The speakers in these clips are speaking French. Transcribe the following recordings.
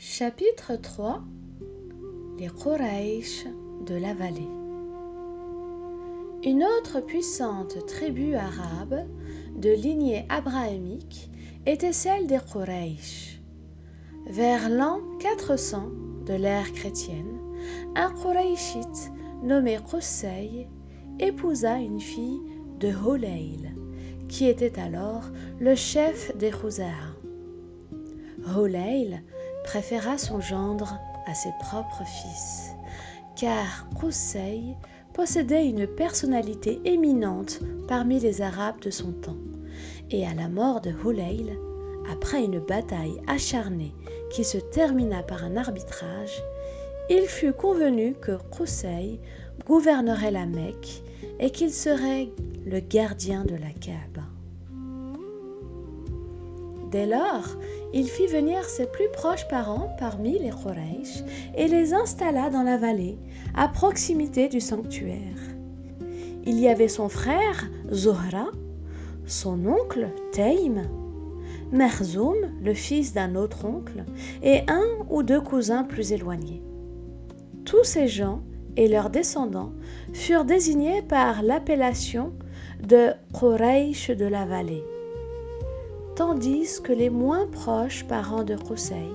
Chapitre 3. Les Quraysh de la vallée. Une autre puissante tribu arabe de lignée abrahamique était celle des Quraysh. Vers l'an 400 de l'ère chrétienne, un Qurayshite nommé Qusay épousa une fille de Hulayl, qui était alors le chef des Khuza'a. Hulayl préféra son gendre à ses propres fils, car Qusay possédait une personnalité éminente parmi les Arabes de son temps, et à la mort de Hulayl, après une bataille acharnée qui se termina par un arbitrage, il fut convenu que Qusay gouvernerait la Mecque et qu'il serait le gardien de la Kaaba. Dès lors, il fit venir ses plus proches parents parmi les Quraysh et les installa dans la vallée, à proximité du sanctuaire. Il y avait son frère Zuhra, son oncle Taym, Makhzoum, le fils d'un autre oncle, et un ou deux cousins plus éloignés. Tous ces gens et leurs descendants furent désignés par l'appellation de Quraysh de la vallée, tandis que les moins proches parents de Qusay,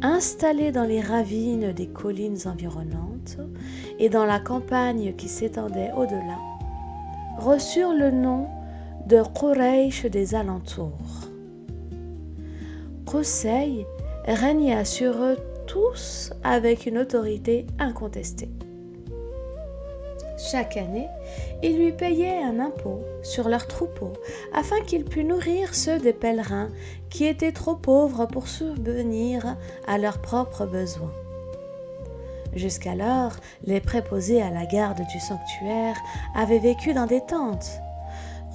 installés dans les ravines des collines environnantes et dans la campagne qui s'étendait au-delà, reçurent le nom de Quraysh des alentours. Qusay régna sur eux tous avec une autorité incontestée. Chaque année, il lui payait un impôt sur leurs troupeaux afin qu'il pût nourrir ceux des pèlerins qui étaient trop pauvres pour subvenir à leurs propres besoins. Jusqu'alors, les préposés à la garde du sanctuaire avaient vécu dans des tentes.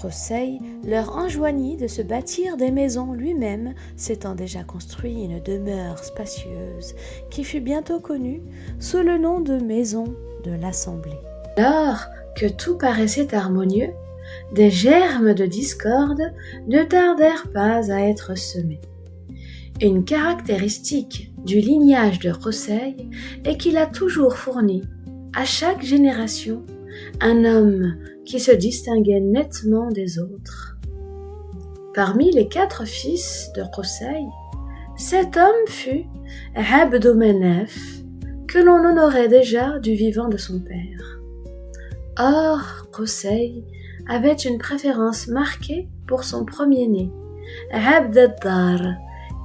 Qusay leur enjoignit de se bâtir des maisons lui-même, s'étant déjà construit une demeure spacieuse qui fut bientôt connue sous le nom de maison de l'Assemblée. Alors que tout paraissait harmonieux, des germes de discorde ne tardèrent pas à être semés. Une caractéristique du lignage de Qusay est qu'il a toujours fourni, à chaque génération, un homme qui se distinguait nettement des autres. Parmi les 4 fils de Qusay, cet homme fut Abd Manaf, que l'on honorait déjà du vivant de son père. Or, Qusay avait une préférence marquée pour son premier-né, Abd ad-Dar,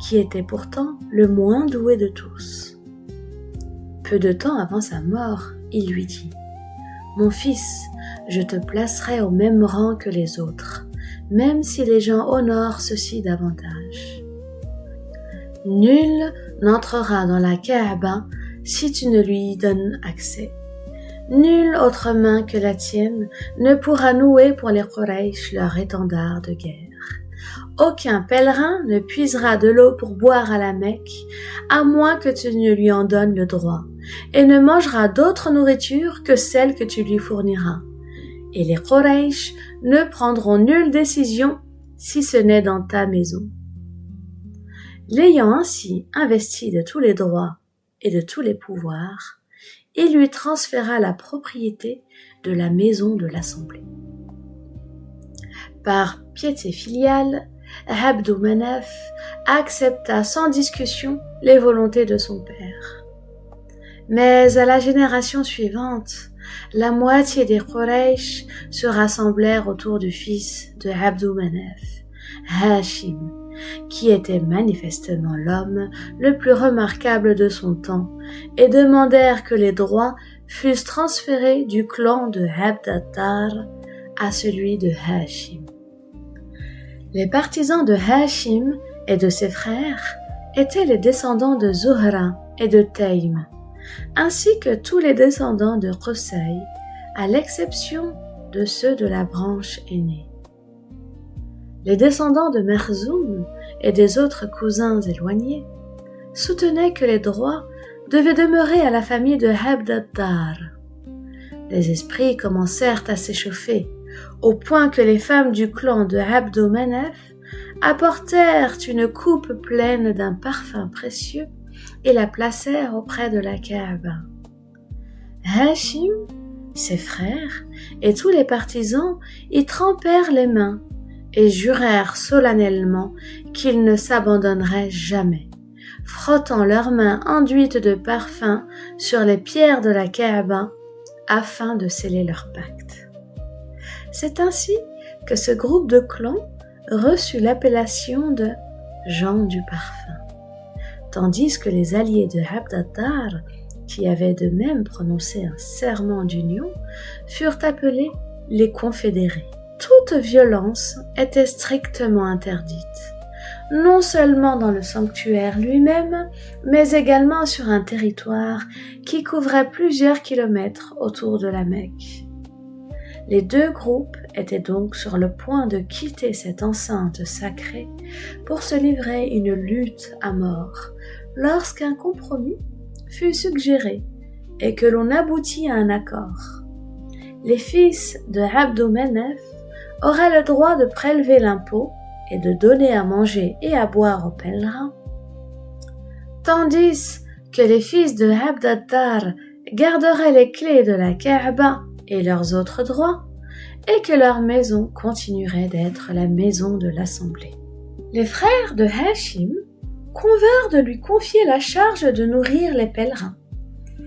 qui était pourtant le moins doué de tous. Peu de temps avant sa mort, il lui dit : « Mon fils, je te placerai au même rang que les autres, même si les gens honorent ceci davantage. Nul n'entrera dans la Kaaba si tu ne lui donnes accès. Nulle autre main que la tienne ne pourra nouer pour les Quraysh leur étendard de guerre. Aucun pèlerin ne puisera de l'eau pour boire à la Mecque, à moins que tu ne lui en donnes le droit, et ne mangera d'autre nourriture que celle que tu lui fourniras. Et les Quraysh ne prendront nulle décision si ce n'est dans ta maison. » L'ayant ainsi investi de tous les droits et de tous les pouvoirs, il lui transféra la propriété de la maison de l'Assemblée. Par piété filiale, Abd Manaf accepta sans discussion les volontés de son père. Mais à la génération suivante, la moitié des Quraysh se rassemblèrent autour du fils de Abd Manaf, Hashim, qui était manifestement l'homme le plus remarquable de son temps, et demandèrent que les droits fussent transférés du clan de Abd ad-Dar à celui de Hashim. Les partisans de Hashim et de ses frères étaient les descendants de Zuhra et de Taym, ainsi que tous les descendants de Qusay, à l'exception de ceux de la branche aînée. Les descendants de Makhzoum et des autres cousins éloignés soutenaient que les droits devaient demeurer à la famille de Abd ad-Dar. Les esprits commencèrent à s'échauffer, au point que les femmes du clan de Abd Manaf apportèrent une coupe pleine d'un parfum précieux et la placèrent auprès de la Kaaba. Hachim, ses frères et tous les partisans y trempèrent les mains et jurèrent solennellement qu'ils ne s'abandonneraient jamais, frottant leurs mains enduites de parfum sur les pierres de la Kaaba afin de sceller leur pacte. C'est ainsi que ce groupe de clans reçut l'appellation de gens du parfum, tandis que les alliés de Abd ad-Dar, qui avaient de même prononcé un serment d'union, furent appelés les confédérés. Toute violence était strictement interdite, non seulement dans le sanctuaire lui-même, mais également sur un territoire qui couvrait plusieurs kilomètres autour de la Mecque. Les deux groupes étaient donc sur le point de quitter cette enceinte sacrée pour se livrer une lutte à mort, lorsqu'un compromis fut suggéré et que l'on aboutit à un accord. Les fils de Abd Manaf auraient le droit de prélever l'impôt et de donner à manger et à boire aux pèlerins, tandis que les fils de Abd ad-Dar garderaient les clés de la Kaaba et leurs autres droits, et que leur maison continuerait d'être la maison de l'assemblée. Les frères de Hachim convinrent de lui confier la charge de nourrir les pèlerins.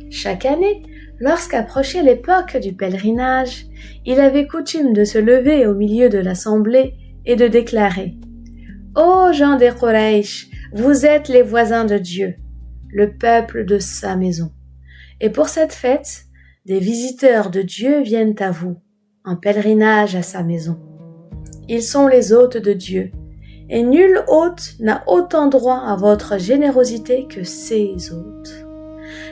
Chaque année, lorsqu'approchait l'époque du pèlerinage, il avait coutume de se lever au milieu de l'assemblée et de déclarer « Ô gens des Quraysh, vous êtes les voisins de Dieu, le peuple de sa maison. Et pour cette fête, des visiteurs de Dieu viennent à vous, en pèlerinage à sa maison. Ils sont les hôtes de Dieu, et nul hôte n'a autant droit à votre générosité que ces hôtes.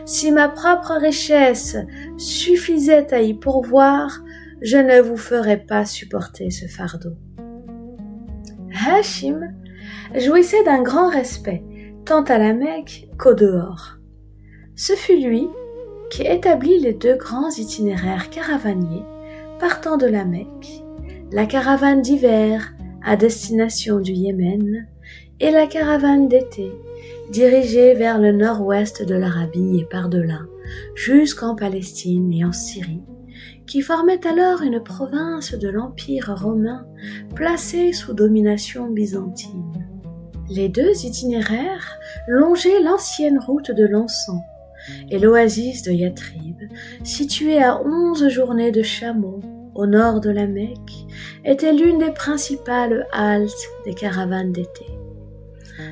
Si ma propre richesse suffisait à y pourvoir, je ne vous ferais pas supporter ce fardeau. » Hachim jouissait d'un grand respect, tant à la Mecque qu'au dehors. Ce fut lui qui établit les deux grands itinéraires caravaniers partant de la Mecque, la caravane d'hiver à destination du Yémen et la caravane d'été dirigée vers le nord-ouest de l'Arabie et par-delà jusqu'en Palestine et en Syrie, qui formait alors une province de l'Empire romain placée sous domination byzantine. Les deux itinéraires longeaient l'ancienne route de l'encens et l'oasis de Yathrib, située à 11 journées de chameau au nord de la Mecque, était l'une des principales haltes des caravanes d'été.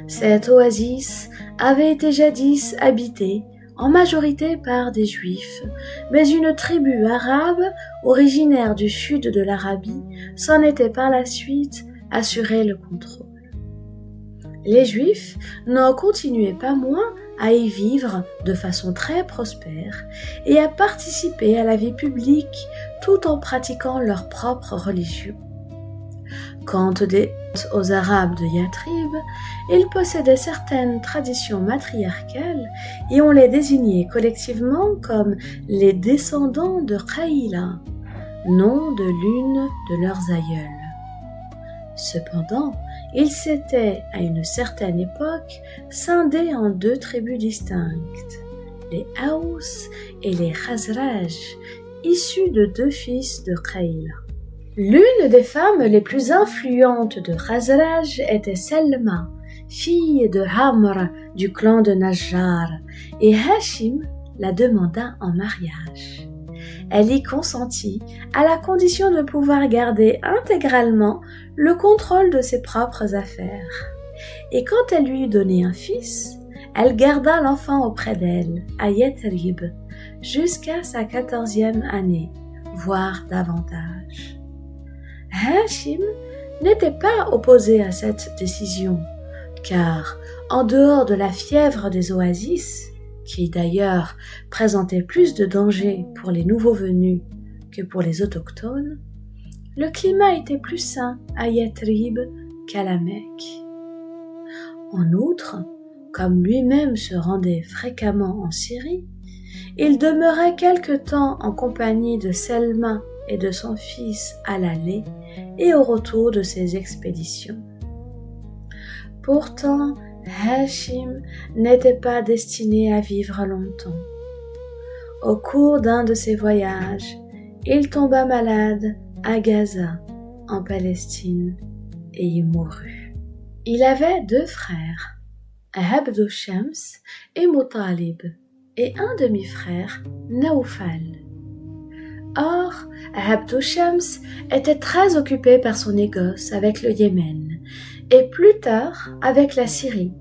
Cette oasis avait été jadis habitée en majorité par des Juifs, mais une tribu arabe originaire du sud de l'Arabie s'en était par la suite assuré le contrôle. Les Juifs n'en continuaient pas moins à y vivre de façon très prospère et à participer à la vie publique tout en pratiquant leur propre religion. Quant aux Arabes de Yathrib, ils possédaient certaines traditions matriarcales et on les désignait collectivement comme les descendants de Qaïla, nom de l'une de leurs aïeules. Cependant, ils s'étaient, à une certaine époque, scindés en deux tribus distinctes, les Aous et les Khazraj, issus de deux fils de Qaïla. L'une des femmes les plus influentes de Khazraj était Selma, fille de Amr du clan de Najjar, et Hachim la demanda en mariage. Elle y consentit à la condition de pouvoir garder intégralement le contrôle de ses propres affaires. Et quand elle lui eut donné un fils, elle garda l'enfant auprès d'elle, à Yathrib, jusqu'à sa 14e année, voire davantage. Hachim n'était pas opposé à cette décision, car, en dehors de la fièvre des oasis, qui d'ailleurs présentait plus de dangers pour les nouveaux venus que pour les autochtones, le climat était plus sain à Yathrib qu'à la Mecque. En outre, comme lui-même se rendait fréquemment en Syrie, il demeurait quelque temps en compagnie de Selma et de son fils à l'aller et au retour de ses expéditions. Pourtant, Hachim n'était pas destiné à vivre longtemps. Au cours d'un de ses voyages, il tomba malade à Gaza, en Palestine, et y mourut. Il avait 2 frères, Abd Shams et Muttalib, et un demi-frère, Naoufal. Or, Abd Shams était très occupé par son négoce avec le Yémen, et plus tard avec la Syrie,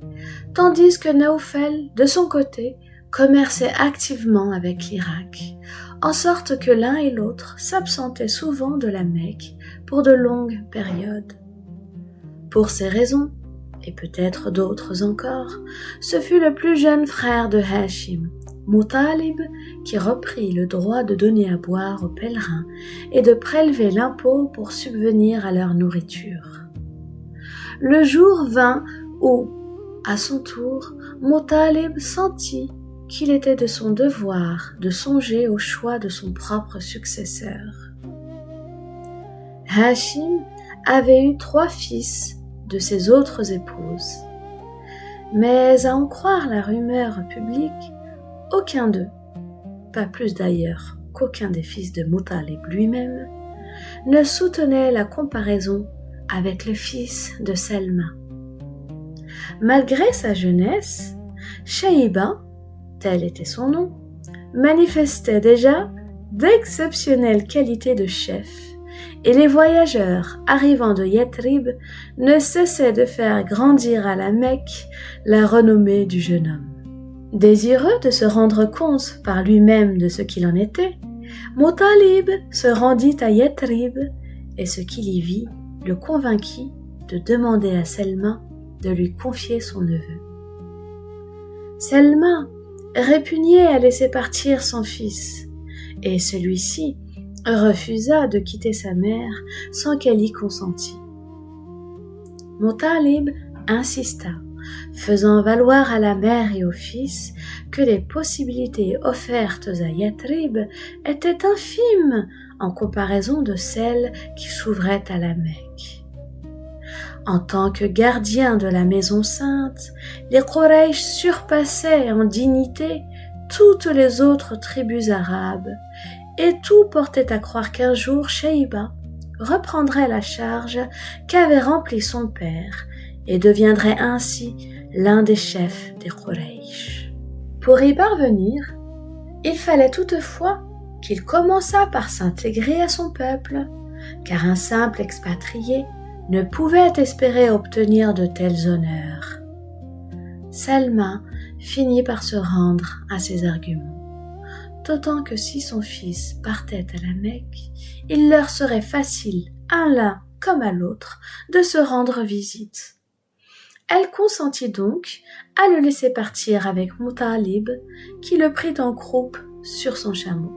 tandis que Naoufal, de son côté, commerçait activement avec l'Irak, en sorte que l'un et l'autre s'absentaient souvent de la Mecque pour de longues périodes. Pour ces raisons, et peut-être d'autres encore, ce fut le plus jeune frère de Hachim, Muttalib, qui reprit le droit de donner à boire aux pèlerins et de prélever l'impôt pour subvenir à leur nourriture. Le jour vint où, à son tour, Muttalib sentit qu'il était de son devoir de songer au choix de son propre successeur. Hachim avait eu 3 fils de ses autres épouses, mais à en croire la rumeur publique, aucun d'eux, pas plus d'ailleurs qu'aucun des fils de Muttalib lui-même, ne soutenait la comparaison avec le fils de Selma. Malgré sa jeunesse, Shaïba, tel était son nom, manifestait déjà d'exceptionnelles qualités de chef, et les voyageurs arrivant de Yathrib ne cessaient de faire grandir à la Mecque la renommée du jeune homme. Désireux de se rendre compte par lui-même de ce qu'il en était, Muttalib se rendit à Yathrib, et ce qu'il y vit le convainquit de demander à Selma de lui confier son neveu. Selma répugnait à laisser partir son fils, et celui-ci refusa de quitter sa mère sans qu'elle y consentît. Muttalib insista, faisant valoir à la mère et au fils que les possibilités offertes à Yathrib étaient infimes en comparaison de celles qui s'ouvraient à la Mecque. En tant que gardiens de la maison sainte, les Quraysh surpassaient en dignité toutes les autres tribus arabes, et tout portait à croire qu'un jour Shaïba reprendrait la charge qu'avait remplie son père et deviendrait ainsi l'un des chefs des Quraysh. Pour y parvenir, il fallait toutefois qu'il commençât par s'intégrer à son peuple, car un simple expatrié ne pouvait espérer obtenir de tels honneurs. Selma finit par se rendre à ses arguments, d'autant que si son fils partait à la Mecque, il leur serait facile, à l'un comme à l'autre, de se rendre visite. Elle consentit donc à le laisser partir avec Muttalib, qui le prit en croupe sur son chameau.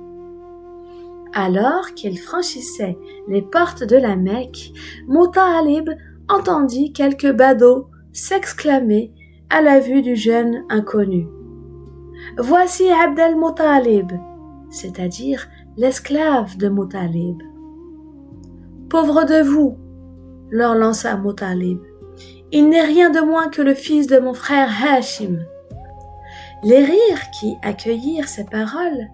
Alors qu'il franchissait les portes de la Mecque, Muttalib entendit quelques badauds s'exclamer à la vue du jeune inconnu. « Voici Abd al-Muttalib », c'est-à-dire l'esclave de Muttalib. « Pauvre de vous », leur lança Muttalib, « il n'est rien de moins que le fils de mon frère Hachim. » Les rires qui accueillirent ces paroles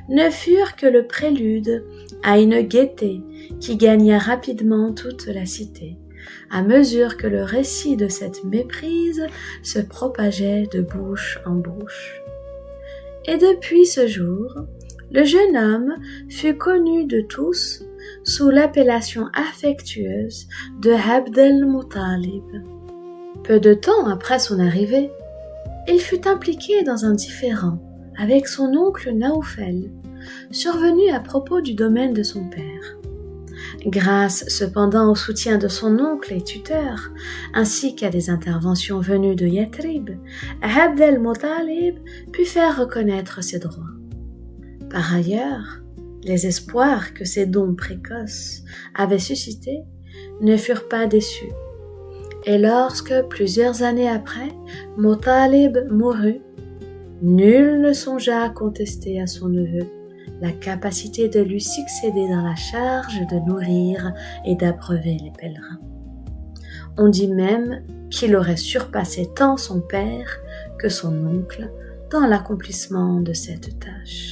ne furent que le prélude à une gaieté qui gagna rapidement toute la cité, à mesure que le récit de cette méprise se propageait de bouche en bouche. Et depuis ce jour, le jeune homme fut connu de tous sous l'appellation affectueuse de Abd al-Muttalib. Peu de temps après son arrivée, il fut impliqué dans un différend avec son oncle Naoufal, survenu à propos du domaine de son père. Grâce cependant au soutien de son oncle et tuteur, ainsi qu'à des interventions venues de Yathrib, Abd al-Muttalib put faire reconnaître ses droits. Par ailleurs, les espoirs que ses dons précoces avaient suscités ne furent pas déçus. Et lorsque, plusieurs années après, Muttalib mourut, nul ne songea à contester à son neveu la capacité de lui succéder dans la charge de nourrir et d'abreuver les pèlerins. On dit même qu'il aurait surpassé tant son père que son oncle dans l'accomplissement de cette tâche.